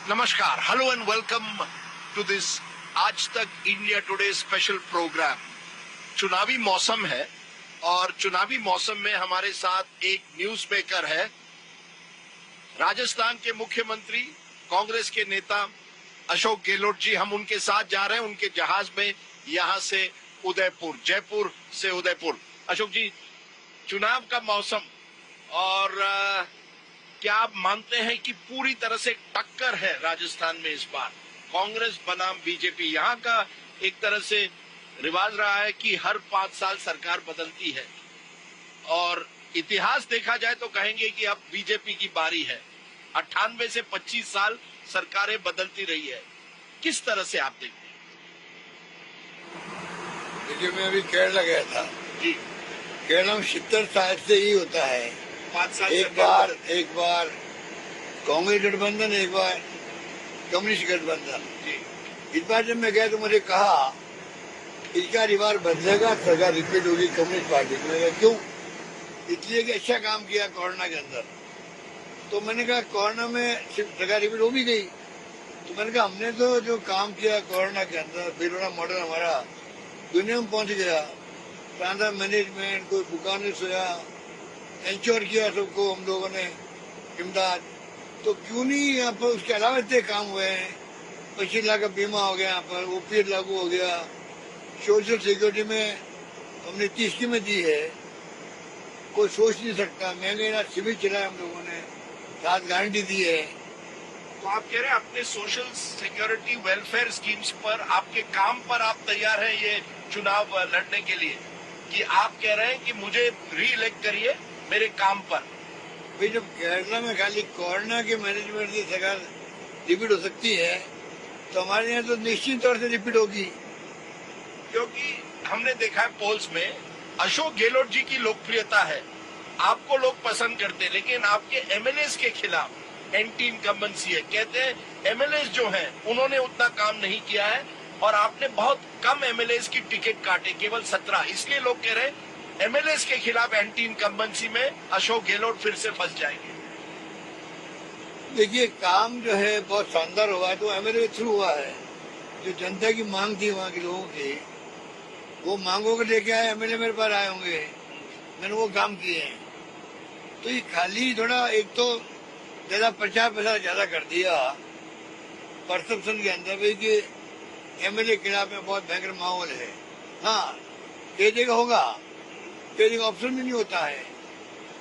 नमस्कार, hello and welcome to this Aaj Tak India today special programme. चुनावी मौसम है और चुनावी मौसम में हमारे साथ एक न्यूज मेकर है, राजस्थान के मुख्यमंत्री, कांग्रेस के नेता अशोक गहलोत जी। हम उनके साथ जा रहे हैं उनके जहाज में, यहां से उदयपुर, जयपुर से उदयपुर। अशोक जी, चुनाव का मौसम और क्या आप मानते हैं कि पूरी तरह से टक्कर है राजस्थान में इस बार, कांग्रेस बनाम बीजेपी? यहाँ का एक तरह से रिवाज रहा है कि हर 5 साल सरकार बदलती है और इतिहास देखा जाए तो कहेंगे कि अब बीजेपी की बारी है। 98 से 25 साल सरकारें बदलती रही है, किस तरह से आप देखते हैं? देखिए, मैं अभी केरला गया था जी। केरला में 70 साल से ही होता है, 5 साल एक बार कांग्रेस गठबंधन, एक बार कम्युनिस्ट गठबंधन। इस बार जब मैं गया तो मुझे कहा इसका रिवाज बदलेगा, सरकार रिपीट होगी कम्युनिस्ट पार्टी की। मैंने कहा क्यों? इसलिए कि अच्छा काम किया कोरोना के अंदर। तो मैंने कहा कोरोना में सरकार रिपीट हो भी गई, तो मैंने कहा हमने तो जो काम किया कोरोना के अंदर, बेरोना मॉडल हमारा दुनिया में पहुंच गया, ट्रांसफर मैनेजमेंट, कोई भूखा नहीं सोया, इंश्योर किया सबको हम लोगों ने इमदाद। तो क्यों नहीं यहाँ पर उसके अलावा इतने काम हुए हैं? 25 लाख का बीमा हो गया, यहाँ पर ओपीएस लागू हो गया, सोशल सिक्योरिटी में हमने 30 स्कीमें दी है, कोई सोच नहीं सकता। महंगे ना शिविर चलाया हम लोगों ने, 7 गारंटी दी है। तो आप कह रहे हैं अपने सोशल सिक्योरिटी वेलफेयर स्कीम्स पर, आपके काम पर आप तैयार हैं ये चुनाव लड़ने के लिए, कि आप कह रहे हैं कि मुझे री इलेक्ट करिए मेरे काम पर? भाई, जब केरला में खाली कोरोना के मैनेजमेंट की सरकार रिपीट हो सकती है तो हमारे यहाँ तो निश्चित तौर से रिपीट होगी। क्योंकि हमने देखा है पोल्स में अशोक गहलोत जी की लोकप्रियता है, आपको लोग पसंद करते हैं, लेकिन आपके एमएलए के खिलाफ एंटी इनकम्बेंसी है। कहते हैं एमएलए जो हैं उन्होंने उतना काम नहीं किया है और आपने बहुत कम एमएलए की टिकट काटे, केवल 17। इसलिए लोग कह रहे हैं एमएलए के खिलाफ एंटी इनकम्बेंसी में अशोक गहलोत फिर से फंस जाएंगे। देखिए, काम जो है बहुत शानदार हुआ है, तो एमएलए थ्रू हुआ है। जो जनता की मांग थी वहाँ के लोगों की, वो मांगों को लेके आए, एमएलए मेरे पास आए होंगे, मैंने वो काम किए हैं। तो ये खाली थोड़ा एक तो ज्यादा प्रचार प्रसार ज्यादा कर दिया परसेप्शन के अंदर भी कि एमएलए के खिलाफ में बहुत भयंकर माहौल है। हाँ, कई जगह होगा, कई जगह ऑप्शन भी नहीं होता है।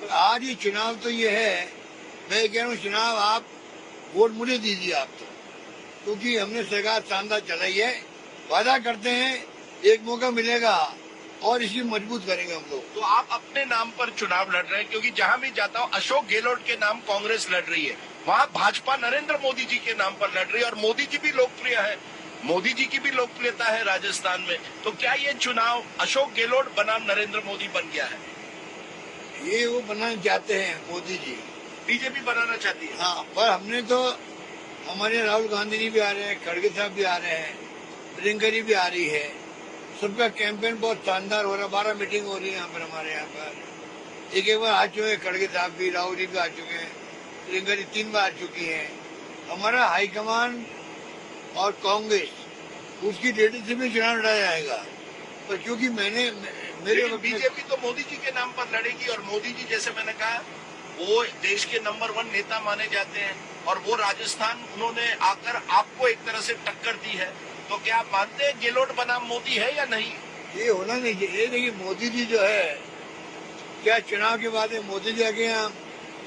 पर आज ये चुनाव तो ये है, मैं कह रहा हूँ चुनाव आप वोट मुझे दीजिए आप तो, क्योंकि हमने सरकार शानदार चलाई है। वादा करते हैं एक मौका मिलेगा और इसी मजबूत करेंगे हम लोग। तो आप अपने नाम पर चुनाव लड़ रहे हैं? क्योंकि जहां भी जाता हूं अशोक गहलोत के नाम कांग्रेस लड़ रही है, वहां भाजपा नरेंद्र मोदी जी के नाम पर लड़ रही है और मोदी जी भी लोकप्रिय है, मोदी जी की भी लोकप्रियता है राजस्थान में। तो क्या ये चुनाव अशोक गहलोत बनाम नरेंद्र मोदी बन गया है? ये वो बनाना चाहते हैं मोदी जी, बीजेपी बनाना चाहती है। हाँ, पर हमने तो, हमारे राहुल गांधी जी भी आ रहे हैं, खड़गे साहब भी आ रहे हैं, प्रियंका जी भी आ रही है, सबका कैंपेन बहुत शानदार हो रहा है। 12 मीटिंग हो रही है यहाँ पर, हमारे यहाँ पर। एक बार आ चुके हैं खड़गे साहब भी, राहुल जी भी आ चुके हैं, प्रियंका जी 3 बार आ चुकी हैं। हमारा हाईकमान और कांग्रेस उसकी लीडरशिप में चुनाव लड़ा जाएगा। पर क्योंकि मेरे बीजेपी तो मोदी जी के नाम पर लड़ेगी और मोदी जी, जैसे मैंने कहा, वो देश के नंबर 1 नेता माने जाते हैं और वो राजस्थान उन्होंने आकर आपको एक तरह से टक्कर दी है। तो क्या आप मानते हैं गहलोत बनाम मोदी है या नहीं? ये होना नहीं चाहिए। देखिए, मोदी जी जो है, क्या चुनाव के बाद मोदी जी आके यहाँ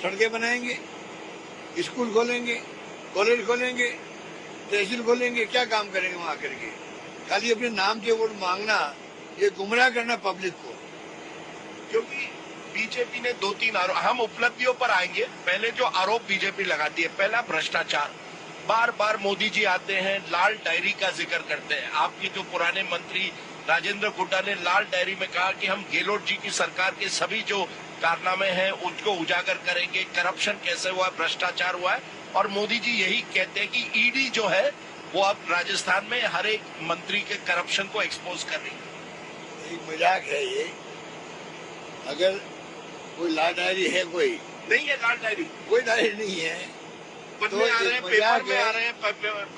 सड़कें बनाएंगे, स्कूल खोलेंगे, कॉलेज खोलेंगे, तहसील खोलेंगे? क्या काम करेंगे वहाँ करके? खाली अपने नाम के वोट मांगना, ये गुमराह करना पब्लिक को। क्योंकि बीजेपी ने 2-3 आरोप, हम उपलब्धियों पर आएंगे, पहले जो आरोप बीजेपी लगाती है, पहला भ्रष्टाचार। बार बार मोदी जी आते हैं, लाल डायरी का जिक्र करते हैं। आपके जो पुराने मंत्री राजेंद्र गुड्डा ने लाल डायरी में कहा कि हम गहलोत जी की सरकार के सभी जो कारनामे हैं उनको उजागर करेंगे, करप्शन कैसे हुआ, भ्रष्टाचार हुआ है। और मोदी जी यही कहते हैं कि ईडी जो है वो अब राजस्थान में हर एक मंत्री के करप्शन को एक्सपोज कर रही है। एक मजाक है ये। अगर कोई लाल डायरी है, कोई नहीं है लाल डायरी, कोई डायरी नहीं है। पन्ने तो आ रहे हैं, एक पेपर मजाक में है। आ रहे हैं,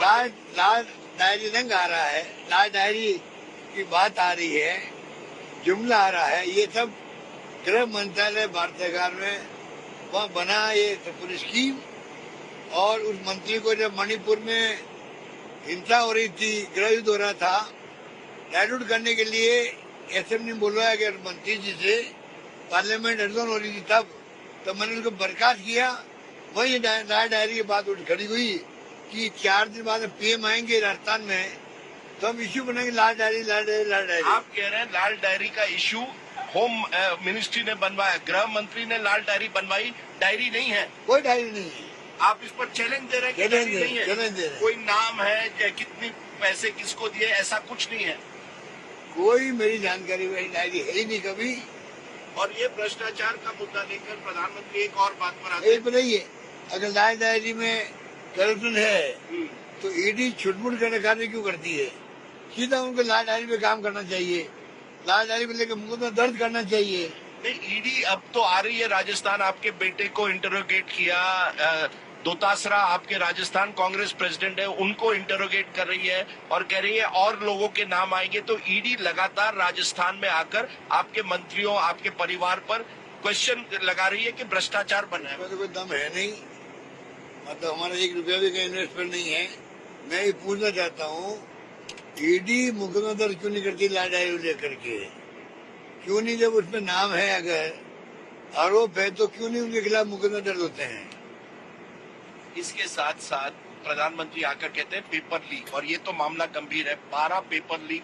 लाल लाल डायरी रंग आ रहा है, लाल डायरी की बात आ रही है, जुमला आ रहा है, ये सब गृह मंत्रालय भारत सरकार में वहाँ बना ये पूरी स्कीम। और उस मंत्री को जब मणिपुर में हिंसा हो रही थी, गृह युद्ध हो रहा था, डायल्यूट करने के लिए असेंबली में बुलवाया गया मंत्री जी से, पार्लियामेंट एडजॉर्न हो रही थी तब मैंने उनको बर्खास्त किया। वही लाल डायरी की बात उठ खड़ी हुई कि 4 दिन बाद पीएम आएंगे राजस्थान में, तो हम इश्यू बनाएंगे लाल डायरी लाल डायरी लाल डायरी। आप कह रहे हैं लाल डायरी का इशू होम मिनिस्ट्री ने बनवाया, गृह मंत्री ने लाल डायरी बनवाई, डायरी नहीं है, कोई डायरी नहीं है। आप इस पर चैलेंज दे रहे हैं कि चैलेंज डायरी दे नहीं है, चैलेंज दे रहे हैं। कोई नाम है या कितनी पैसे किसको दिए, ऐसा कुछ नहीं है। कोई मेरी जानकारी में डायरी है ही नहीं कभी। और ये भ्रष्टाचार का मुद्दा लेकर प्रधानमंत्री एक और बात पर आते एक बताइए, अगर लाल डायरी में करप्शन है हैं। तो ईडी छुटमुट करने कार्य क्यों करती है? सीधा उनको लाल डायरी पे काम करना चाहिए, लाल डायरी पे लेकर मुकदमा दर्ज करना चाहिए। नहीं, ईडी अब तो आ रही है राजस्थान, आपके बेटे को इंटरोगेट किया, दोतासरा आपके राजस्थान कांग्रेस प्रेसिडेंट है, उनको इंटरोगेट कर रही है और कह रही है और लोगों के नाम आएंगे। तो ईडी लगातार राजस्थान में आकर आपके मंत्रियों, आपके परिवार पर क्वेश्चन लगा रही है कि भ्रष्टाचार बना है। इसमें तो कोई दम है नहीं, मतलब हमारा 1 रुपया भी कहीं इन्वेस्टमेंट नहीं है। मैं ये पूछना चाहता हूँ, ईडी मुकदमा दर्ज क्यों नहीं करती लाल डायरी लेकर के? क्यों नहीं? जब उसमें नाम है, अगर आरोप है, तो क्यों नहीं उनके खिलाफ मुकदमा दर्ज होते हैं? इसके साथ साथ प्रधानमंत्री आकर कहते हैं पेपर लीक, और ये तो मामला गंभीर है। 12 पेपर लीक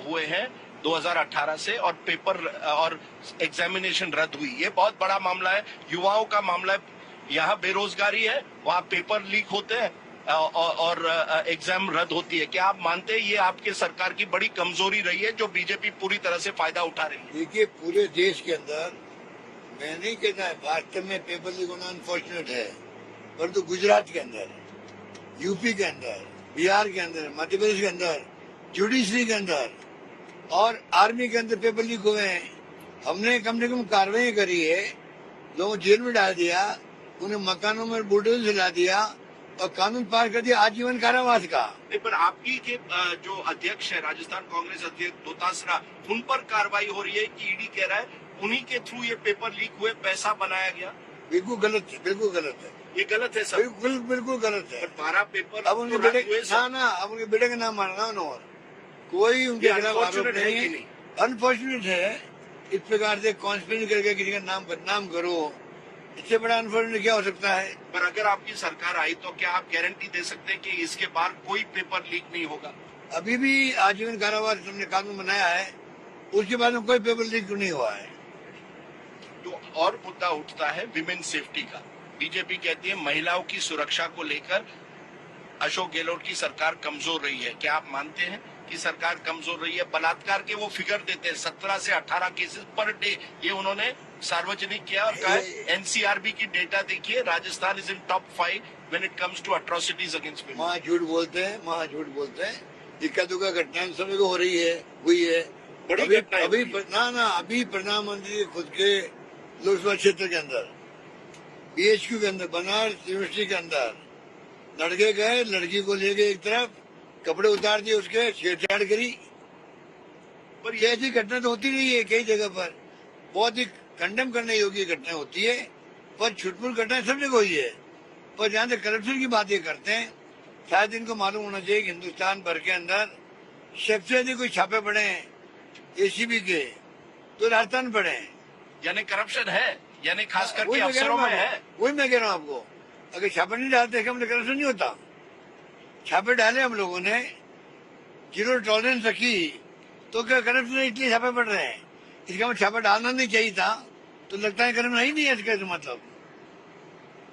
हुए हैं 2018 से, और पेपर और एग्जामिनेशन रद्द हुई। ये बहुत बड़ा मामला है, युवाओं का मामला है। यहाँ बेरोजगारी है, वहाँ पेपर लीक होते हैं और एग्जाम रद्द होती है। क्या आप मानते हैं ये आपके सरकार की बड़ी कमजोरी रही है, जो बीजेपी पूरी तरह से फायदा उठा रही है? देखिए, पूरे देश के अंदर मैं नहीं कहता है वास्तव में पेपर लीक होना अनफॉर्चुनेट है, परंतु गुजरात के अंदर, यूपी के अंदर, बिहार के अंदर, मध्य प्रदेश के अंदर, जुडिशरी के अंदर और आर्मी के अंदर पेपर लीक हुए हैं। हमने कम से कम कार्रवाई करी है, लोगों जेल में डाल दिया, उन्हें मकानों में बुलडोजर चला दिया और कानून पास कर दिया आजीवन कारावास का। पर आपकी के जो अध्यक्ष है, राजस्थान कांग्रेस अध्यक्ष दोतासरा, उन पर कार्रवाई हो रही है कि ईडी कह रहा है उन्हीं के थ्रू ये पेपर लीक हुए, पैसा बनाया गया। बिल्कुल गलत है, बिल्कुल गलत है, ये गलत है सब। बिल्कुल बिल्कुल गलत है। 12 पेपर अब उनके तो बेटे रद्द हुए सब। ना अब उनके बेटे का नाम मारना उन्होंने, कोई उनके ये खिलाफ आरोप unfortunate है नहीं कि है। नहीं? अनफॉर्चुनेट है, इस प्रकार से कॉन्स्पिरेसी करके किसी का नाम बदनाम करो, इससे बड़ा अनफॉर्चुनेट क्या हो सकता है? पर अगर आपकी सरकार आई तो क्या आप गारंटी दे सकते हैं कि इसके बाद कोई पेपर लीक नहीं होगा? अभी भी आजीवन कारावास हमने कानून बनाया है, उसके बाद में कोई पेपर लीक नहीं हुआ है। तो और मुद्दा उठता है विमेन सेफ्टी का। बीजेपी कहती है महिलाओं की सुरक्षा को लेकर अशोक गहलोत की सरकार कमजोर रही है। क्या आप मानते हैं कि सरकार कमजोर रही है? बलात्कार के वो फिगर देते हैं 17 से 18 केसेस पर डे, ये उन्होंने सार्वजनिक किया और कहा एनसीआरबी की डेटा देखिए, Rajasthan is in top 5 when it comes to atrocities against women. वहाँ झूठ बोलते हैं, वहाँ झूठ बोलते हैं। इक्का दुक्का घटनाएं समय को हो रही है, हुई है। बड़ी अभी घटनाएं अभी हुई है। ना अभी प्रधानमंत्री खुद के लोकसभा क्षेत्र के अंदर, बीएचक्यू के अंदर, बनारस यूनिवर्सिटी के अंदर लड़के गए, लड़की को ले गए एक तरफ, कपड़े उतार दिए, उसके छेड़छाड़ करी। पर ये ऐसी घटना तो होती नहीं है, कई जगह पर बहुत ही कंडेम करने योग्य घटनाएं होती है, पर छुटपुट घटनाएं सब जगह हुई है। पर जहाँ से करप्शन की बात ये करते हैं, शायद इनको मालूम होना चाहिए कि हिंदुस्तान भर के अंदर सबसे अधिक कोई छापे पड़े हैं एसीबी के तो राजस्थान पड़े हैं। यानी करप्शन है, यानी खास करके वही मैं कह रहा अफसरों हूँ में है। आपको, वही मैं कह रहा हूँ आपको। अगर छापे नहीं डालते क्या मतलब करप्शन नहीं होता? छापे डाले हम लोगों ने, जीरो टॉलरेंस रखी, तो क्या करप्शन इसलिए छापे पड़ रहे हैं? इसका मतलब छापा डालना नहीं चाहिए था, तो लगता है करप्शन ही नहीं है इसका मतलब।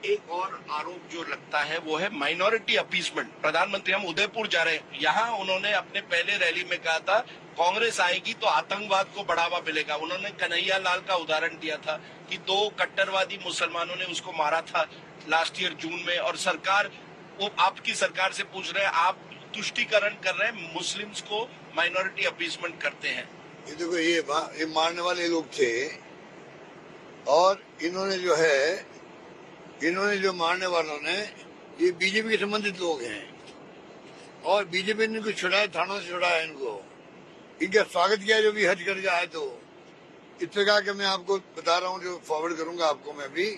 एक और आरोप जो लगता है वो है माइनॉरिटी अपीसमेंट। प्रधानमंत्री, हम उदयपुर जा रहे हैं, यहाँ उन्होंने अपने पहले रैली में कहा था कांग्रेस आएगी तो आतंकवाद को बढ़ावा मिलेगा। उन्होंने कन्हैया लाल का उदाहरण दिया था कि 2 कट्टरवादी मुसलमानों ने उसको मारा था लास्ट ईयर जून में, और सरकार, वो आपकी सरकार से पूछ रहे हैं, आप तुष्टीकरण कर रहे हैं, मुस्लिम्स को माइनॉरिटी अपीसमेंट करते हैं। ये देखो, ये मारने वाले लोग थे, और इन्होंने जो मारने वालों ने ये बीजेपी के संबंधित लोग हैं और बीजेपी ने इनको छुड़ाया, थानों से छुड़ाया इनको, इनका स्वागत किया जो भी हज करके आए। तो इस प्रकार के मैं आपको बता रहा हूँ, जो फॉरवर्ड करूंगा आपको मैं भी।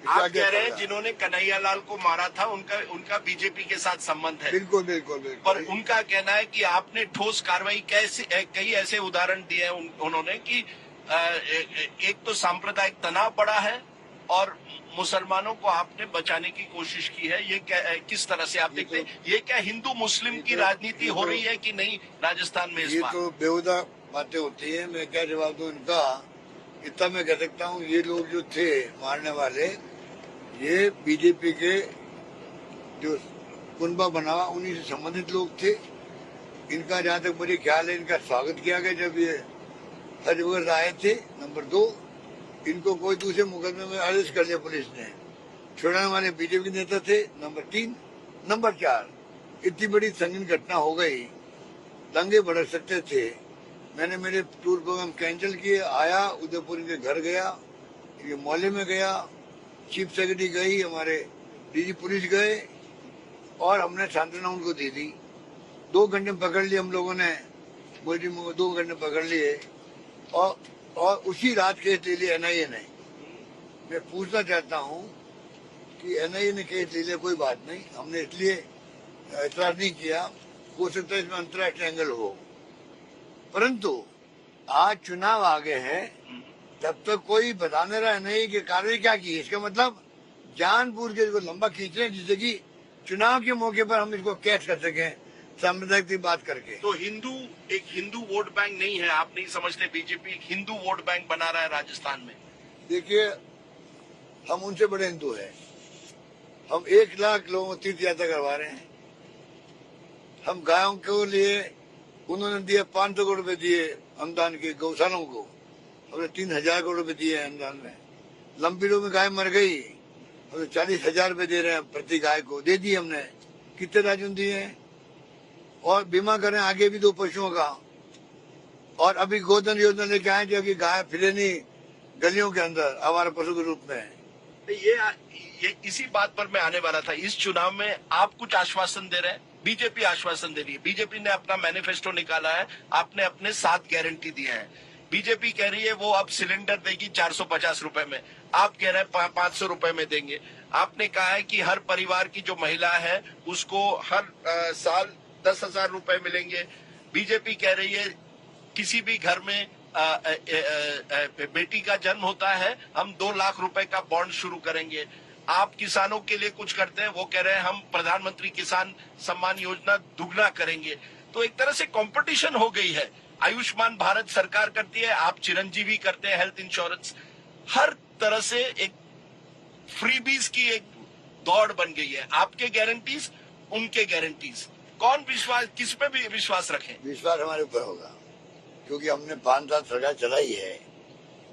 आप कह रहे हैं जिन्होंने कन्हैयालाल को मारा था उनका बीजेपी के साथ संबंध है। बिल्कुल बिल्कुल बिल्कुल। पर उनका कहना है कि आपने ठोस कार्रवाई कई ऐसे उदाहरण दिए हैं उन्होंने कि एक तो सांप्रदायिक तनाव बढ़ा है और मुसलमानों को आपने बचाने की कोशिश की है। ये किस तरह से आप देखते हैं? ये क्या हिंदू मुस्लिम की राजनीति हो रही है कि नहीं राजस्थान में? ये तो बेहुदा बातें होती है, मैं क्या जवाब दूं इनका। इतना मैं कह सकता हूँ, ये लोग जो थे मारने वाले, ये बीजेपी के जो कुनबा बना उन्हीं से संबंधित लोग थे। इनका जहाँ तक मुझे ख्याल है, इनका स्वागत किया गया जब ये हज वगैरह आए थे। नंबर 2, इनको कोई दूसरे मुकदमे में अरेस्ट कर लिया पुलिस ने, छुड़ाने वाले बीजेपी के नेता थे। नंबर 3, नंबर 4, इतनी बड़ी संगीन घटना हो गई, दंगे भड़क सकते थे। मैंने मेरे टूर प्रोग्राम कैंसिल किए, आया उदयपुर के घर गया, इनके मोहल्ले में गया, चीफ सेक्रेटरी गई, हमारे डीजी पुलिस गए और हमने सांत्वना उनको दे दी। 2 घंटे पकड़ लिए हम लोगों ने, मुझे 2 घंटे पकड़ लिए और उसी रात केस ले लिया एनआईए ने। मैं पूछना चाहता हूँ कि एनआईए ने केस ले लिया, कोई बात नहीं, हमने इसलिए एतराज नहीं किया, हो सकता है इसमें अंतर्राष्ट्रीय एंगल हो, परंतु आज चुनाव आ गए हैं, तब तक कोई बता नहीं रहा नहीं कि कार्रवाई क्या की। इसका मतलब जानबूझ के इसको लंबा खींच रहे हैं, जिससे कि चुनाव के मौके पर हम इसको कैच कर सकें सांप्रदायिक की बात करके। तो एक हिंदू वोट बैंक नहीं है, आप नहीं समझते? बीजेपी एक हिंदू वोट बैंक बना रहा है राजस्थान में। देखिए, हम उनसे बड़े हिंदू हैं। हम 1 लाख लोगों को तीर्थ यात्रा करवा रहे हैं। हम गायों के लिए उन्होंने दिए 500 करोड़ रुपए दिए अनुदान के गौशालों को, हमने 3000 करोड़ रुपए दिए अनुदान में। लंबीडों में गाय मर गई, हमने 40,000 रुपए दे रहे हैं प्रति गाय को, दे दिए हमने। कितने राज्यों में दिए हैं? और बीमा करें आगे भी 2 पशुओं का। और अभी गोधन योजना लेके आए जो कि गाय फिरे नहीं गलियों के अंदर आवारा पशु के रूप में। ये इसी बात पर मैं आने वाला था। इस चुनाव में आप कुछ आश्वासन दे रहे हैं, बीजेपी आश्वासन दे रही है। बीजेपी ने अपना मैनिफेस्टो निकाला है, आपने अपने 7 गारंटी दिए हैं। बीजेपी कह रही है वो अब सिलेंडर देगी 450 रुपए में, आप कह रहे हैं 500 रुपए में देंगे। आपने कहा है कि हर परिवार की जो महिला है उसको हर साल 10,000 रुपए मिलेंगे। बीजेपी कह रही है किसी भी घर में बेटी का जन्म होता है, हम 2 लाख रुपए का बॉन्ड शुरू करेंगे। आप किसानों के लिए कुछ करते हैं, वो कह रहे हैं हम प्रधानमंत्री किसान सम्मान योजना दुगना करेंगे। तो एक तरह से कंपटीशन हो गई है। आयुष्मान भारत सरकार करती है, आप चिरंजीवी करते हैं हेल्थ इंश्योरेंस। हर तरह से एक फ्रीबीज की एक दौड़ बन गई है। आपके गारंटीज, उनके गारंटीज, कौन विश्वास, किस पे भी विश्वास रखें? विश्वास हमारे ऊपर होगा, क्योंकि हमने 5 साल सरकार चलाई है,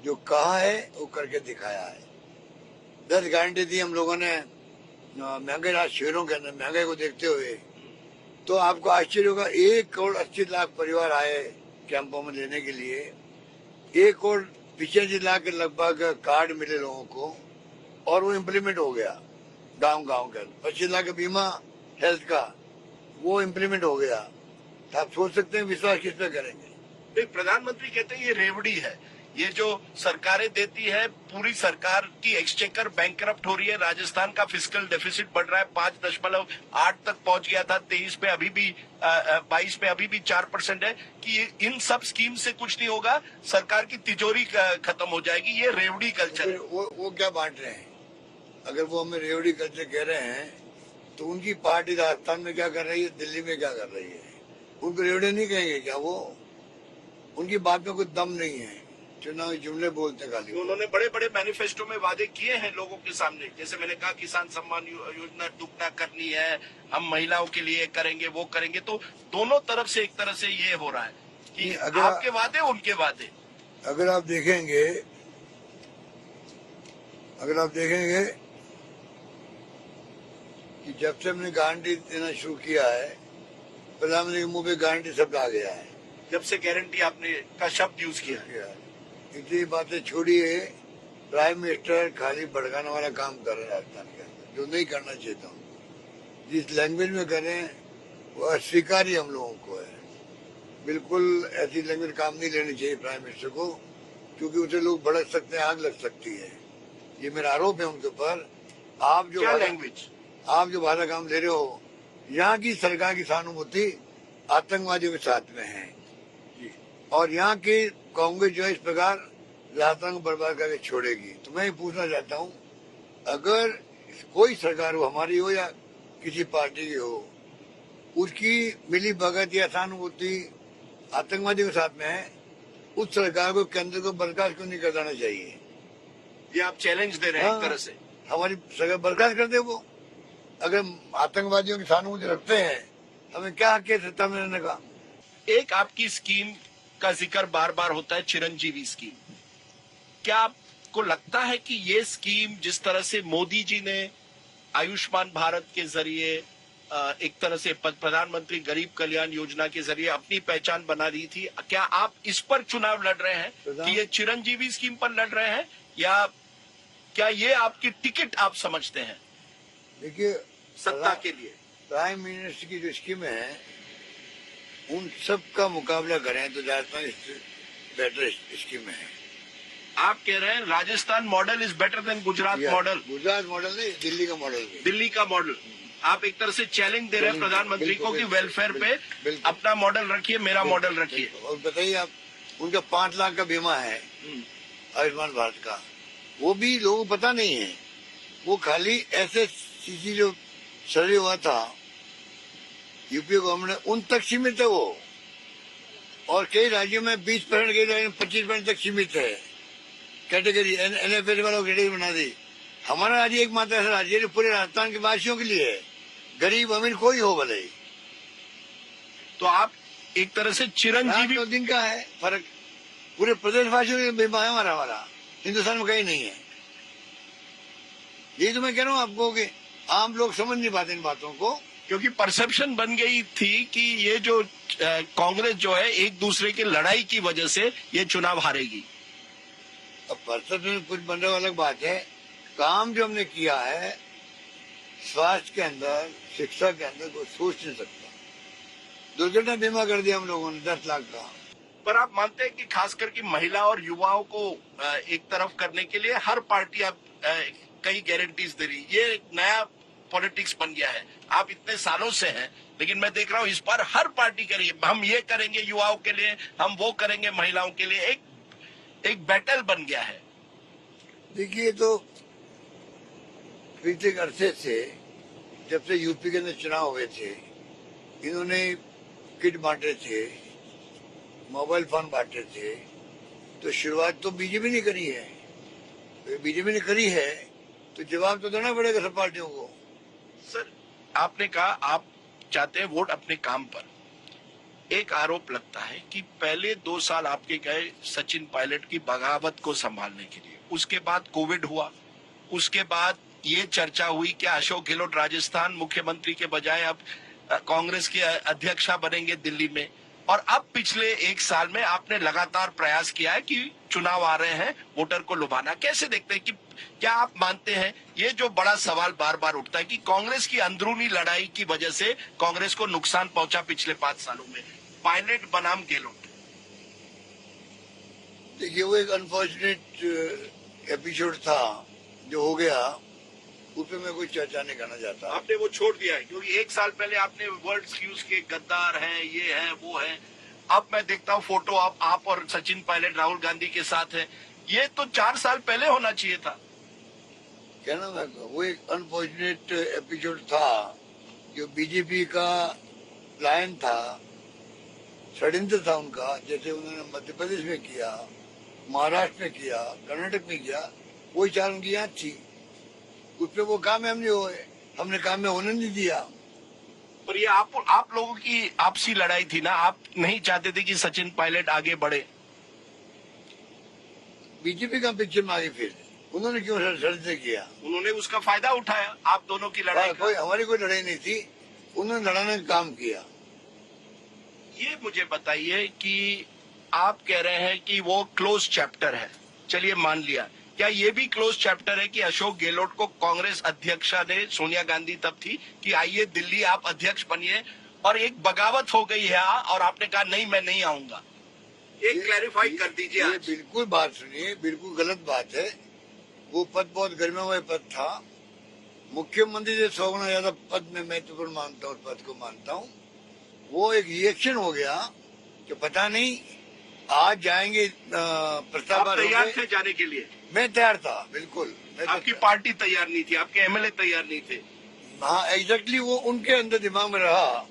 जो कहा है वो करके दिखाया है। 10 गारंटी दी हम लोगों ने महंगे राज शहरों के अंदर, महंगाई को देखते हुए। तो आपको आश्चर्य होगा, 1 करोड़ 80 लाख परिवार आए कैंपों में लेने के लिए। 1 करोड़ 85 लाख के लगभग कार्ड मिले लोगों को और वो इम्प्लीमेंट हो गया गांव-गांव के। 25 लाख का बीमा हेल्थ का, वो इम्प्लीमेंट हो गया। तो आप सोच सकते हैं विश्वास किस पे करेंगे। प्रधानमंत्री कहते हैं ये रेवड़ी है, ये जो सरकारें देती है, पूरी सरकार की एक्सचेकर बैंकरप्ट हो रही है। राजस्थान का फिस्कल डेफिसिट बढ़ रहा है, 5.8 तक पहुंच गया था, 23 पे अभी भी 22 पे अभी भी 4% है। कि इन सब स्कीम से कुछ नहीं होगा, सरकार की तिजोरी खत्म हो जाएगी। ये रेवड़ी कल्चर है। वो क्या बांट रहे हैं? अगर वो हमें रेवड़ी कल्चर कह रहे हैं तो उनकी पार्टी राजस्थान में क्या कर रही है, दिल्ली में क्या कर रही है? उनको रेवड़ी नहीं कहेंगे क्या? वो उनकी बात में कोई दम नहीं है, चुनावी जुमले बोलते खाली। उन्होंने बड़े बड़े मैनिफेस्टो में वादे किए हैं लोगों के सामने, जैसे मैंने कहा किसान सम्मान योजना दुगना करनी है, हम महिलाओं के लिए करेंगे, वो करेंगे। तो दोनों तरफ से एक तरह से ये हो रहा है कि आपके वादे उनके वादे। अगर आप देखेंगे कि जब से हमने गारंटी देना शुरू किया है, प्रधानमंत्री के मुंह पे गारंटी शब्द आ गया है। जब से गारंटी आपने का शब्द यूज किया है, इतनी बातें छोड़िए। प्राइम मिनिस्टर खाली भड़काने वाला काम कर रहे हैं राजस्थान के अंदर, जो नहीं करना चाहता हूँ। जिस लैंग्वेज में करें वो अस्वीकार्य हम लोगों को है। बिल्कुल ऐसी लैंग्वेज काम नहीं लेनी चाहिए प्राइम मिनिस्टर को, क्योंकि उसे लोग भड़क सकते हैं, आग लग सकती है। ये मेरा आरोप है उनके ऊपर। आप जो भाषा काम ले रहे हो, यहाँ की सरकार की सहानुभूति आतंकवादियों के साथ में है, और यहाँ की कांग्रेस जो है इस प्रकार राजस्थान को बर्बाद करके छोड़ेगी। तो मैं पूछना चाहता हूँ, अगर कोई सरकार हो, हमारी हो या किसी पार्टी की हो, उसकी मिली भगत या सहानुभूति आतंकवादियों के साथ में है, उस सरकार को केंद्र को बर्खास्त क्यों नहीं कर देना चाहिए? ये आप चैलेंज दे रहे हैं एक तरह से। हमारी सरकार बर्खास्त कर दे वो। अगर आतंकवादियों की सहानुभूति रखते हैं, हमें क्या हक है सत्ता में रहने का? एक आपकी स्कीम का जिक्र बार बार होता है, चिरंजीवी स्कीम। क्या आपको लगता है कि ये स्कीम जिस तरह से मोदी जी ने आयुष्मान भारत के जरिए एक तरह से प्रधानमंत्री गरीब कल्याण योजना के जरिए अपनी पहचान बना दी थी, क्या आप इस पर चुनाव लड़ रहे हैं कि ये चिरंजीवी स्कीम पर लड़ रहे हैं, या क्या ये आपकी टिकट आप समझते हैं? देखिए, सत्ता के लिए प्राइम मिनिस्टर की जो स्कीम है, उन सब का मुकाबला करें तो राजस्थान बेटर स्कीम है। आप कह रहे हैं Rajasthan model is better than Gujarat model? Gujarat model नहीं, दिल्ली का मॉडल। दिल्ली का मॉडल। आप एक तरह से चैलेंज दे रहे हैं प्रधानमंत्री को कि वेलफेयर पे अपना मॉडल रखिए, मेरा मॉडल रखिए। और बताइए आप, उनका 5 लाख का बीमा है आयुष्मान भारत का, वो भी लोगों को पता नहीं है। वो खाली ऐसे सीसी जो सर्वे हुआ था यूपी गवर्नमेंट, उन तक सीमित है वो, और कई राज्यों में 20%, कई राज्यों में 25% तक सीमित है कैटेगरी। NFS वालों कैटेगरी बना दी। हमारा राज्य एकमात्र ऐसा राज्य है पूरे राजस्थान के वासियों के लिए है, गरीब अमीर कोई हो भले। तो आप एक तरह से चिरंजीवी, 2 दिन का है फर्क, पूरे प्रदेशवासियों के बीमा है हमारा हिंदुस्तान में कहीं नहीं है। यही तो मैं कह रहा हूँ आपको कि आम लोग समझ नहीं पाते इन बातों को, क्योंकि परसेप्शन बन गई थी कि ये जो कांग्रेस जो है एक दूसरे की लड़ाई की वजह से ये चुनाव हारेगी। अब परसेप्शन कुछ बन रहा अलग बात है। काम जो हमने किया है स्वास्थ्य के अंदर, शिक्षा के अंदर, कोई सोच नहीं सकता। दुर्घटना बीमा कर दिया हम लोगों ने 10 लाख का। पर आप मानते हैं कि खास करके महिला और युवाओं को एक तरफ करने के लिए हर पार्टी आप कई गारंटीज दे रही, ये एक नया पॉलिटिक्स बन गया है। आप इतने सालों से हैं, लेकिन मैं देख रहा हूँ इस बार हर पार्टी कर रही है, हम ये करेंगे युवाओं के लिए, हम वो करेंगे महिलाओं के लिए। एक बैटल बन गया है। देखिए, तो पिछले अरसे से जब से यूपी के अंदर चुनाव हुए थे, इन्होंने किट बांटे थे, मोबाइल फोन बांटे थे, तो शुरुआत तो बीजेपी ने करी है। बीजेपी ने करी है तो जवाब तो देना पड़ेगा सब पार्टियों को। सर, आपने कहा आप चाहते हैं वोट अपने काम पर। एक आरोप लगता है कि पहले 2 साल आपके गए सचिन पायलट की बगावत को संभालने के लिए, उसके बाद कोविड हुआ, उसके बाद ये चर्चा हुई कि अशोक गहलोत राजस्थान मुख्यमंत्री के बजाय अब कांग्रेस के अध्यक्षा बनेंगे दिल्ली में, और अब पिछले 1 साल में आपने लगातार प्रयास किया है कि चुनाव आ रहे हैं, वोटर को लुभाना। कैसे देखते हैं कि क्या आप मानते हैं ये जो बड़ा सवाल बार बार उठता है कि कांग्रेस की अंदरूनी लड़ाई की वजह से कांग्रेस को नुकसान पहुंचा पिछले 5 सालों में, पायलट बनाम गहलोत? देखिए, वो एक अनफॉर्चुनेट एपिसोड था जो हो गया, उस पर मैं कोई चर्चा नहीं करना चाहता। आपने वो छोड़ दिया है, क्योंकि 1 साल पहले आपने वर्ड्स यूज किए, गद्दार है, ये है, वो है। अब मैं देखता हूँ फोटो आप और सचिन पायलट राहुल गांधी के साथ है। ये तो 4 साल पहले होना चाहिए था। कहना मैं, वो एक अनफॉर्चुनेट एपिसोड था जो बीजेपी का प्लान था, षड्यंत्र था उनका। जैसे उन्होंने मध्य प्रदेश में किया, महाराष्ट्र में किया, कर्नाटक में किया, वही 4 उनकी याद थी। उसपे वो कामयाब नहीं हुए, हमने कामयाब होने नहीं दिया। पर ये आप लोगों की आपसी लड़ाई थी ना, आप नहीं चाहते थे कि सचिन पायलट आगे बढ़े। बीजेपी का पिक्चर में आगे फिर उन्होंने क्यों षड्यंत्र किया? उन्होंने उसका फायदा उठाया आप दोनों की लड़ाई का। हमारी कोई लड़ाई नहीं थी, उन्होंने लड़ाने का काम किया। ये मुझे बताइए कि आप कह रहे हैं कि वो क्लोज चैप्टर है, चलिए मान लिया, क्या ये भी क्लोज चैप्टर है कि अशोक गहलोत को कांग्रेस अध्यक्षा ने, सोनिया गांधी तब थी, कि आइए दिल्ली आप अध्यक्ष बनिए, और एक बगावत हो गई है और आपने कहा नहीं मैं नहीं आऊंगा? एक क्लैरिफाई कर दीजिए। ये बिल्कुल बात सुनिए, बिल्कुल गलत बात है। वो पद बहुत गरिमामय पद था। मुख्यमंत्री से 100 गुना ज्यादा पद में महत्वपूर्ण मानता हूँ, पद को मानता हूँ। वो एक रिएक्शन हो गया कि पता नहीं आज जाएंगे प्रस्ताव। आप तैयार थे जाने के लिए? मैं तैयार था, बिल्कुल। आपकी पार्टी तैयार नहीं थी, आपके एमएलए तैयार नहीं थे? हाँ, एग्जैक्टली वो उनके अंदर दिमाग में रहा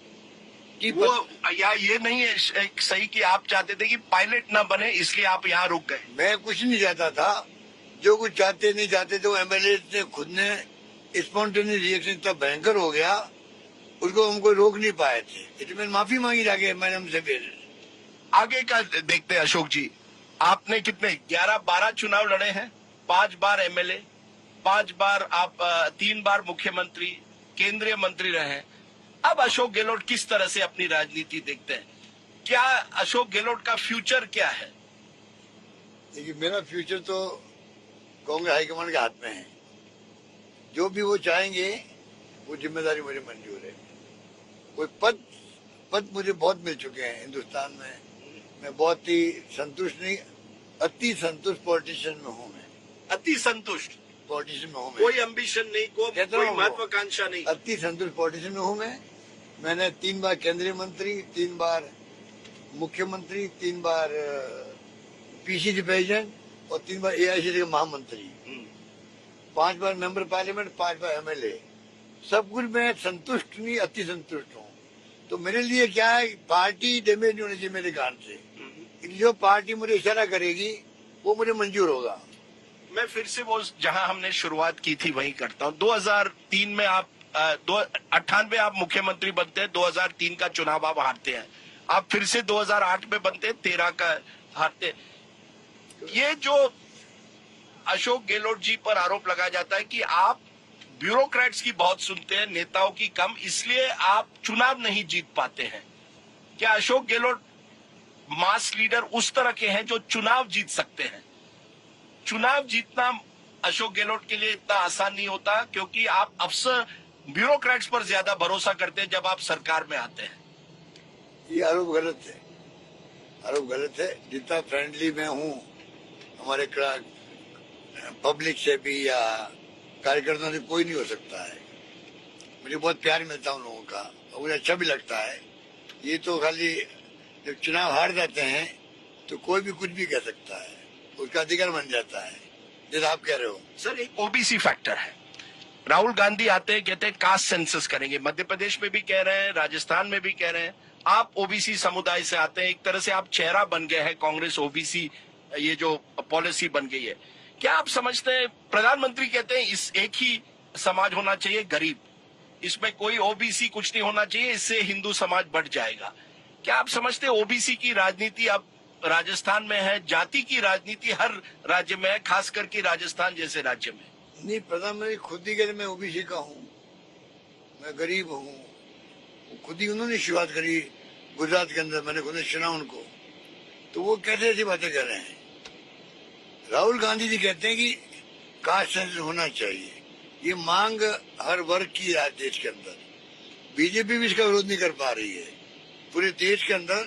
कि वो या ये नहीं है सही कि आप चाहते थे कि पायलट ना बने इसलिए आप यहाँ रुक गए? मैं कुछ नहीं चाहता था। जो कुछ चाहते नहीं चाहते थे वो एमएलए ने खुद ने, स्पॉन्टेनियस रिएक्शन इतना भयंकर हो गया, उसको हमको रोक नहीं पाए थे। इसलिए मैंने माफी मांगी जाके मैडम से। फिर आगे का देखते हैं। अशोक जी, आपने कितने 11-12 चुनाव लड़े हैं, 5 बार एमएलए, 5 बार आप 3 बार मुख्यमंत्री, केंद्रीय मंत्री रहे हैं। अब अशोक गहलोत किस तरह से अपनी राजनीति देखते हैं? क्या अशोक गहलोत का फ्यूचर क्या है? देखिए, मेरा फ्यूचर तो कांग्रेस हाईकमान के हाथ में है। जो भी वो चाहेंगे वो जिम्मेदारी मुझे मंजूर है। कोई पद मुझे बहुत मिल चुके हैं हिंदुस्तान में। मैं बहुत ही संतुष्ट नहीं, अति संतुष्ट पॉलिटिशियन में हूँ। मैं अति संतुष्ट पॉलिटिशियन में हूँ। कोई एम्बिशन नहीं, कोई महत्वाकांक्षा नहीं, अति संतुष्ट पॉलिटिशियन में हूँ मैं। मैंने 3 बार केंद्रीय मंत्री, 3 बार मुख्यमंत्री, 3 बार पीसीसी प्रेसिडेंट और 3 बार एआईसीसी के महामंत्री, 5 बार मेंबर पार्लियामेंट, 5 बार एमएलए। सब कुछ मैं संतुष्ट नहीं, अति संतुष्ट हूँ। तो मेरे लिए क्या है, पार्टी डैमेज नहीं होनी चाहिए मेरे कारण से। जो पार्टी मुझे इशारा करेगी वो मुझे मंजूर होगा। मैं फिर से वो जहां हमने शुरुआत की थी वहीं करता हूँ। 2003 में आप 98 आप मुख्यमंत्री बनते हैं, 2003 का चुनाव आप हारते हैं, आप फिर से 2008 में बनते हैं, 13 का हारते। ये जो अशोक गहलोत जी पर आरोप लगाया जाता है कि आप ब्यूरोक्रेट्स की बहुत सुनते हैं, नेताओं की कम, इसलिए आप चुनाव नहीं जीत पाते हैं। क्या अशोक गहलोत मास लीडर उस तरह के हैं जो चुनाव जीत सकते हैं? चुनाव जीतना अशोक गहलोत के लिए इतना आसान नहीं होता, क्योंकि आप अफसर ब्यूरोक्रेट्स पर ज्यादा भरोसा करते हैं जब आप सरकार में आते हैं। ये आरोप गलत है, आरोप गलत है। जितना फ्रेंडली मैं हूँ हमारे पब्लिक से भी या कार्यकर्ताओं से, कोई नहीं हो सकता है। मुझे बहुत प्यार मिलता है उन लोगों का और मुझे अच्छा भी लगता है। ये तो खाली जब चुनाव हार जाते हैं तो कोई भी कुछ भी कह सकता है, उसका अधिकार बन जाता है, जैसा आप कह रहे हो। सर, एक ओबीसी फैक्टर है। राहुल गांधी आते हैं, कहते हैं कास्ट सेंसस करेंगे, मध्य प्रदेश में भी कह रहे हैं, राजस्थान में भी कह रहे हैं। आप ओबीसी समुदाय से आते हैं, एक तरह से आप चेहरा बन गए हैं कांग्रेस ओबीसी, ये जो पॉलिसी बन गई है। क्या आप समझते हैं, प्रधानमंत्री कहते हैं इस एक ही समाज होना चाहिए, गरीब, इसमें कोई ओबीसी कुछ नहीं होना चाहिए, इससे हिंदू समाज बढ़ जाएगा। क्या आप समझते हैं ओबीसी की राजनीति अब राजस्थान में है, जाति की राजनीति हर राज्य में है, खास करके राजस्थान जैसे राज्य में? नहीं, प्रधानमंत्री खुद ही कहते मैं ओबीसी का हूँ, मैं गरीब हूँ। खुद ही उन्होंने शुरुआत करी गुजरात के अंदर, मैंने खुद सुना उनको। तो वो कैसे ऐसी बातें कर रहे हैं? राहुल गांधी जी कहते हैं कि कास्ट सेंसस होना चाहिए, ये मांग हर वर्ग की है देश के अंदर। बीजेपी भी इसका विरोध नहीं कर पा रही है। पूरे देश के अंदर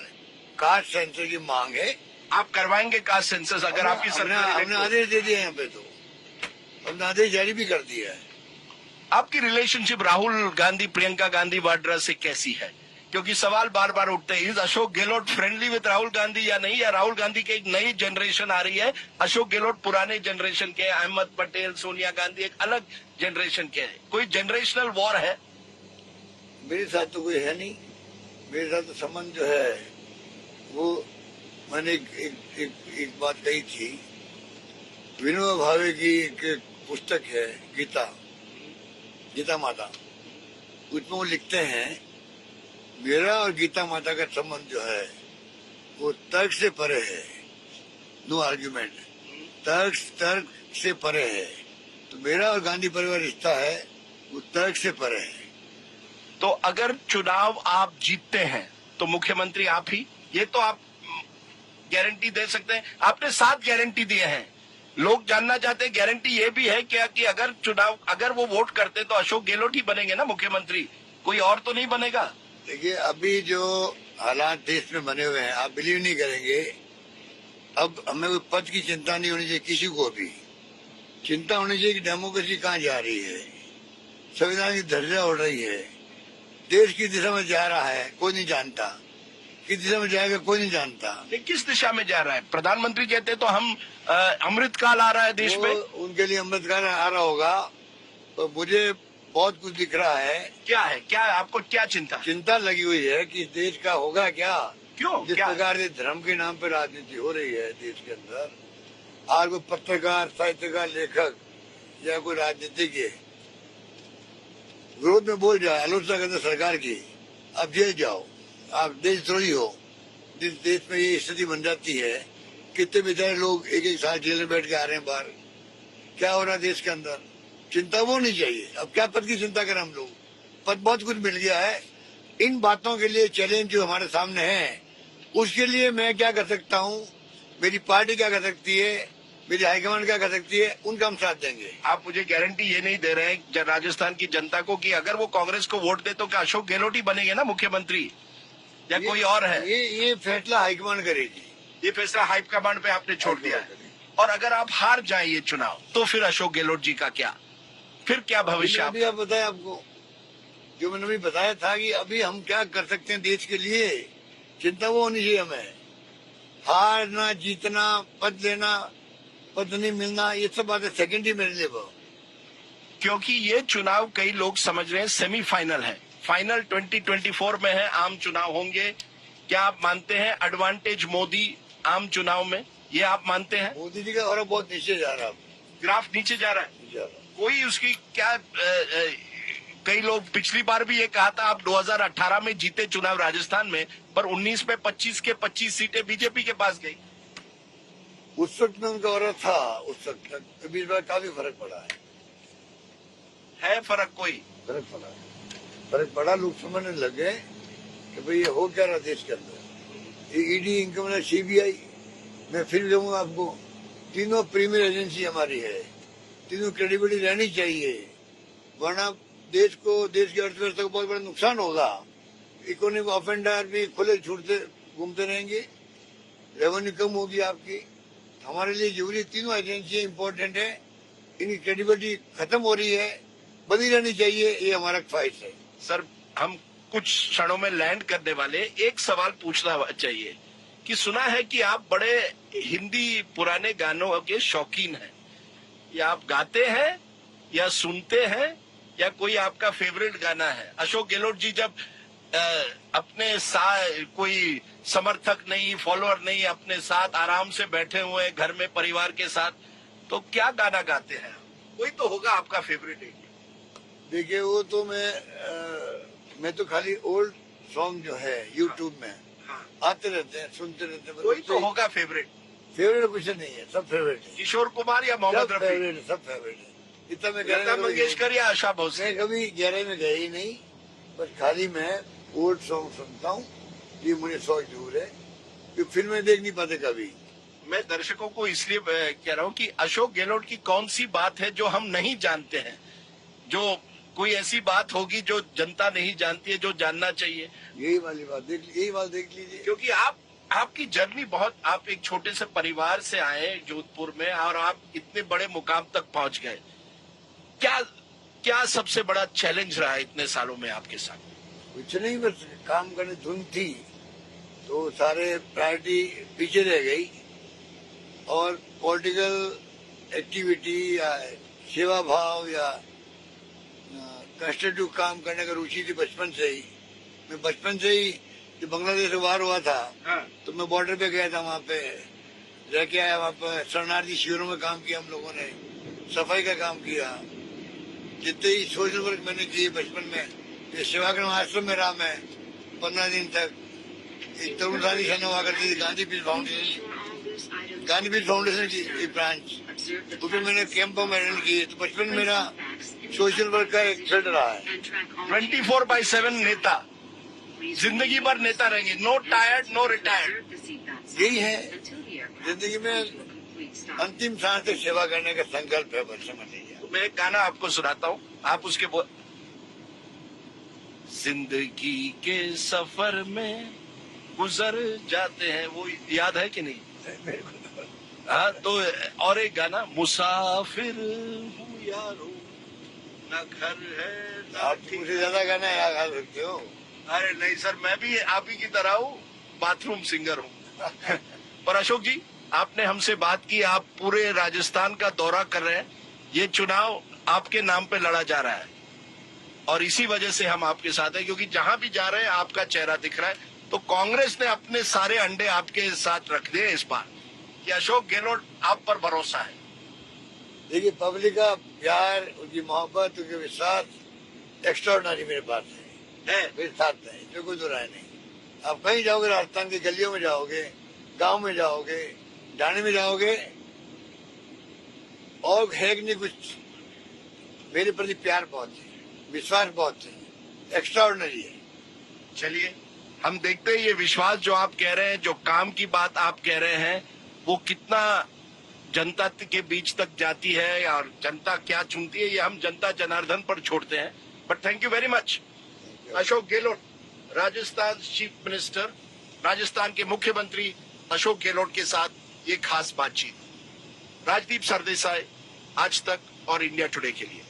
कास्ट सेंसस की मांग है। आप करवाएंगे कास्ट सेंसस अगर आपकी सरकार? हमने आदेश दे दिए, यहाँ पे तो हमने आदेश जारी भी कर दिया है। आपकी रिलेशनशिप राहुल गांधी, प्रियंका गांधी वाड्रा से कैसी है? क्योंकि सवाल बार बार उठते हैं, is Ashok Gehlot friendly with Rahul Gandhi या नहीं, या राहुल गांधी की एक नई जनरेशन आ रही है, अशोक गहलोत पुराने जनरेशन के, अहमद पटेल, सोनिया गांधी एक अलग जनरेशन के हैं। कोई जनरेशनल वॉर है? मेरे साथ तो कोई है नहीं। मेरे साथ तो संबंध जो है वो, मैंने एक बात कही थी, विनोबा भावे की एक पुस्तक है गीता माता, उसमें वो लिखते हैं मेरा और गीता माता का संबंध जो है वो तर्क से परे है, नो आर्ग्यूमेंट, तर्क से परे है। तो मेरा और गांधी परिवार रिश्ता है वो तर्क से परे है। तो अगर चुनाव आप जीतते हैं तो मुख्यमंत्री आप ही, ये तो आप गारंटी दे सकते हैं। आपने 7 गारंटी दिए हैं लोग जानना चाहते हैं, गारंटी ये भी है क्या कि अगर वो वोट करते तो अशोक गहलोत ही बनेंगे ना मुख्यमंत्री, कोई और तो नहीं बनेगा? देखिए, अभी जो हालात देश में बने हुए हैं, आप बिलीव नहीं करेंगे। अब हमें कोई पद की चिंता नहीं होनी चाहिए, किसी को भी चिंता होनी चाहिए कि डेमोक्रेसी कहाँ जा रही है, संविधान की धज्जियां उड़ रही है, देश की दिशा में जा रहा है, कोई नहीं जानता। किस दिशा में जाएगा कोई नहीं जानता। ये किस दिशा में जा रहा है? प्रधानमंत्री कहते हैं तो हम अमृत काल आ रहा है देश में। उनके लिए अमृत काल आ रहा होगा, तो मुझे बहुत कुछ दिख रहा है। क्या है, क्या आपको क्या चिंता लगी हुई है कि देश का होगा क्या? क्यों? जिस प्रकार से धर्म के नाम पर राजनीति हो रही है देश के अंदर, आज कोई पत्रकार, साहित्यकार, लेखक या कोई राजनीतिज्ञ विरोध में बोल जाए, आलोचना करते सरकार की, आप जेल जाओ, आप देशद्रोही हो। जिस देश में ये स्थिति बन जाती है, कितने बेचारे लोग एक एक साल जेल में बैठ के आ रहे हैं बाहर। क्या हो रहा है देश के अंदर? चिंता वो नहीं चाहिए। अब क्या पद की चिंता करें हम लोग? पद बहुत कुछ मिल गया है। इन बातों के लिए चैलेंज जो हमारे सामने है, उसके लिए मैं क्या कर सकता हूँ, मेरी पार्टी क्या कर सकती है, मेरी हाईकमान क्या कर सकती है, उनका हम साथ देंगे। आप मुझे गारंटी ये नहीं दे रहे हैं राजस्थान की जनता को कि अगर वो कांग्रेस को वोट दे तो क्या अशोक गहलोत ही बनेंगे ना मुख्यमंत्री, या कोई और है? ये फैसला हाईकमान करेगी। ये फैसला हाईकमान पे आपने छोड़ दिया है। और अगर आप हार जाए ये चुनाव, तो फिर अशोक गहलोत जी का क्या, फिर क्या भविष्य? अभी आप बताया, आपको जो मैंने अभी बताया था कि अभी हम क्या कर सकते हैं देश के लिए, चिंता वो होनी चाहिए हमें। हारना, जीतना, पद लेना, पद नहीं मिलना, ये सब बातें सेकेंडरी मेरे लिए वो। क्योंकि ये चुनाव कई लोग समझ रहे हैं सेमीफाइनल है, फाइनल 2024 में है, आम चुनाव होंगे। क्या आप मानते हैं एडवांटेज मोदी आम चुनाव में, ये आप मानते हैं? मोदी जी का और बहुत नीचे जा रहा है, ग्राफ नीचे जा रहा है। कोई उसकी क्या कई लोग पिछली बार भी ये कहा था, आप 2018 में जीते चुनाव राजस्थान में, पर 19 में 25 के 25 सीटें बीजेपी के पास गई। उस वक्त में उनका और था, उस वक्त तक इस बार काफी फर्क पड़ा है फर्क? कोई फर्क पड़ा। लोग समझने लगे कि भाई ये हो क्या रहा देश के अंदर। ये ईडी, इनकम, सीबीआई, मैं फिर कहूँगा आपको, तीनों प्रीमियर एजेंसी हमारी है, तीनों क्रेडिबिलिटी रहनी चाहिए, वरना देश की अर्थव्यवस्था को बहुत बड़ा नुकसान होगा। इकोनॉमिक ऑफेंडर भी खुले छूटते घूमते रहेंगे, रेवेन्यू कम होगी आपकी। हमारे लिए जरूरी तीनों एजेंसियां इम्पोर्टेंट है, इनकी क्रेडिबिलिटी खत्म हो रही है, बनी रहनी चाहिए, ये हमारा ख्वाहिश है। सर, हम कुछ क्षणों में लैंड करने वाले, एक सवाल पूछना चाहिए कि सुना है कि आप बड़े हिंदी पुराने गानों के शौकीन हैं, या आप गाते हैं या सुनते हैं, या कोई आपका फेवरेट गाना है? अशोक गहलोत जी जब अपने साथ कोई समर्थक नहीं, फॉलोअर नहीं, अपने साथ आराम से बैठे हुए घर में परिवार के साथ, तो क्या गाना गाते हैं? कोई तो होगा आपका फेवरेट है। देखिए, वो तो मैं तो खाली ओल्ड सॉन्ग जो है यूट्यूब में आते रहते हैं, सुनते रहते हैं। कोई तो होगा फेवरेट? फेवरेट कुछ नहीं है, सब फेवरेट है। किशोर कुमार या मोहम्मद रफी? सब फेवरेट है। इतना मैं लता मंगेशकर या आशा भोसले? मैं कभी गहराई में गया ही नहीं, बस खाली मैं ओल्ड सॉन्ग सुनता हूँ। ये मुझे शौक जरूर है, कि फिल्में देख नहीं पाते कभी। मैं दर्शकों को इसलिए कह रहा हूँ कि अशोक गहलोत की कौन सी बात है जो हम नहीं जानते हैं, जो कोई ऐसी बात होगी जो जनता नहीं जानती है, जो जानना चाहिए? यही बात देख लीजिए। क्योंकि आपकी जर्नी बहुत, आप एक छोटे से परिवार से आए जोधपुर में, और आप इतने बड़े मुकाम तक पहुंच गए। क्या सबसे बड़ा चैलेंज रहा है इतने सालों में आपके साथ? कुछ नहीं, बस काम करने धुन थी, तो सारे प्रायोरिटी पीछे रह गई, और पॉलिटिकल एक्टिविटी या सेवा भाव या कंस्ट्रक्टिव काम करने का रुचि थी बचपन से ही। मैं बचपन से ही जब बांग्लादेश से बाहर हुआ था, तो मैं बॉर्डर पे गया था, वहाँ पे रह के आया, वहाँ पे शरणार्थी शिविरों में काम किया हम लोगों ने, सफाई का काम किया, जितने ही सोशल वर्क मैंने किए बचपन में। ये सेवाग्राम आश्रम में रहा मैं 15 दिन तक। एक तरुण साथी सेना हुआ करती थी, गांधी पीस फाउंडेशन की एक ब्रांच, उसमें मैंने कैंपों में अटेंड किए। तो बचपन मेरा सोशल वर्क का एक फील्ड रहा है। 24/7 नेता, जिंदगी भर नेता रहेंगे, नो टायर्ड नो रिटायर्ड। यही है जिंदगी में, अंतिम सांस तक सेवा करने का संकल्प है, बस समझ लीजिए। मैं एक गाना आपको सुनाता हूँ, आप उसके जिंदगी के सफर में गुजर जाते हैं, वो याद है कि नहीं? हाँ, तो और एक गाना, मुसाफिर हूँ यारो, ना घर है ना आप मुझे ज्यादा गाना याद रखते हो। अरे नहीं सर, मैं भी आप ही की तरह हूँ, बाथरूम सिंगर हूँ। पर अशोक जी, आपने हमसे बात की, आप पूरे राजस्थान का दौरा कर रहे हैं, ये चुनाव आपके नाम पे लड़ा जा रहा है और इसी वजह से हम आपके साथ हैं, क्योंकि जहां भी जा रहे हैं आपका चेहरा दिख रहा है। तो कांग्रेस ने अपने सारे अंडे आपके साथ रख दिए इस बार कि अशोक गहलोत आप पर भरोसा है। देखिए, पब्लिक का प्यार, उनकी मोहब्बत, उनके विश्वास एक्स्ट्राऑर्डिनरी मेरे पास है, मेरे साथ है, इसमें कोई दो राय नहीं। आप कहीं जाओगे, राजस्थान की गलियों में जाओगे, गांव में जाओगे, ढाणी में जाओगे, और है कि नहीं कुछ, मेरे प्रति प्यार बहुत है, विश्वास बहुत है, एक्स्ट्राऑर्डिनरी है। चलिए, हम देखते हैं ये विश्वास जो आप कह रहे हैं, जो काम की बात आप कह रहे हैं, वो कितना जनता के बीच तक जाती है और जनता क्या चुनती है, ये हम जनता जनार्दन पर छोड़ते हैं। But thank you very much. Ashok Gehlot, Rajasthan chief minister, Rajasthan के मुख्यमंत्री अशोक गहलोत के साथ ये खास बातचीत। राजदीप सरदेसाई, आज तक और इंडिया टुडे के लिए।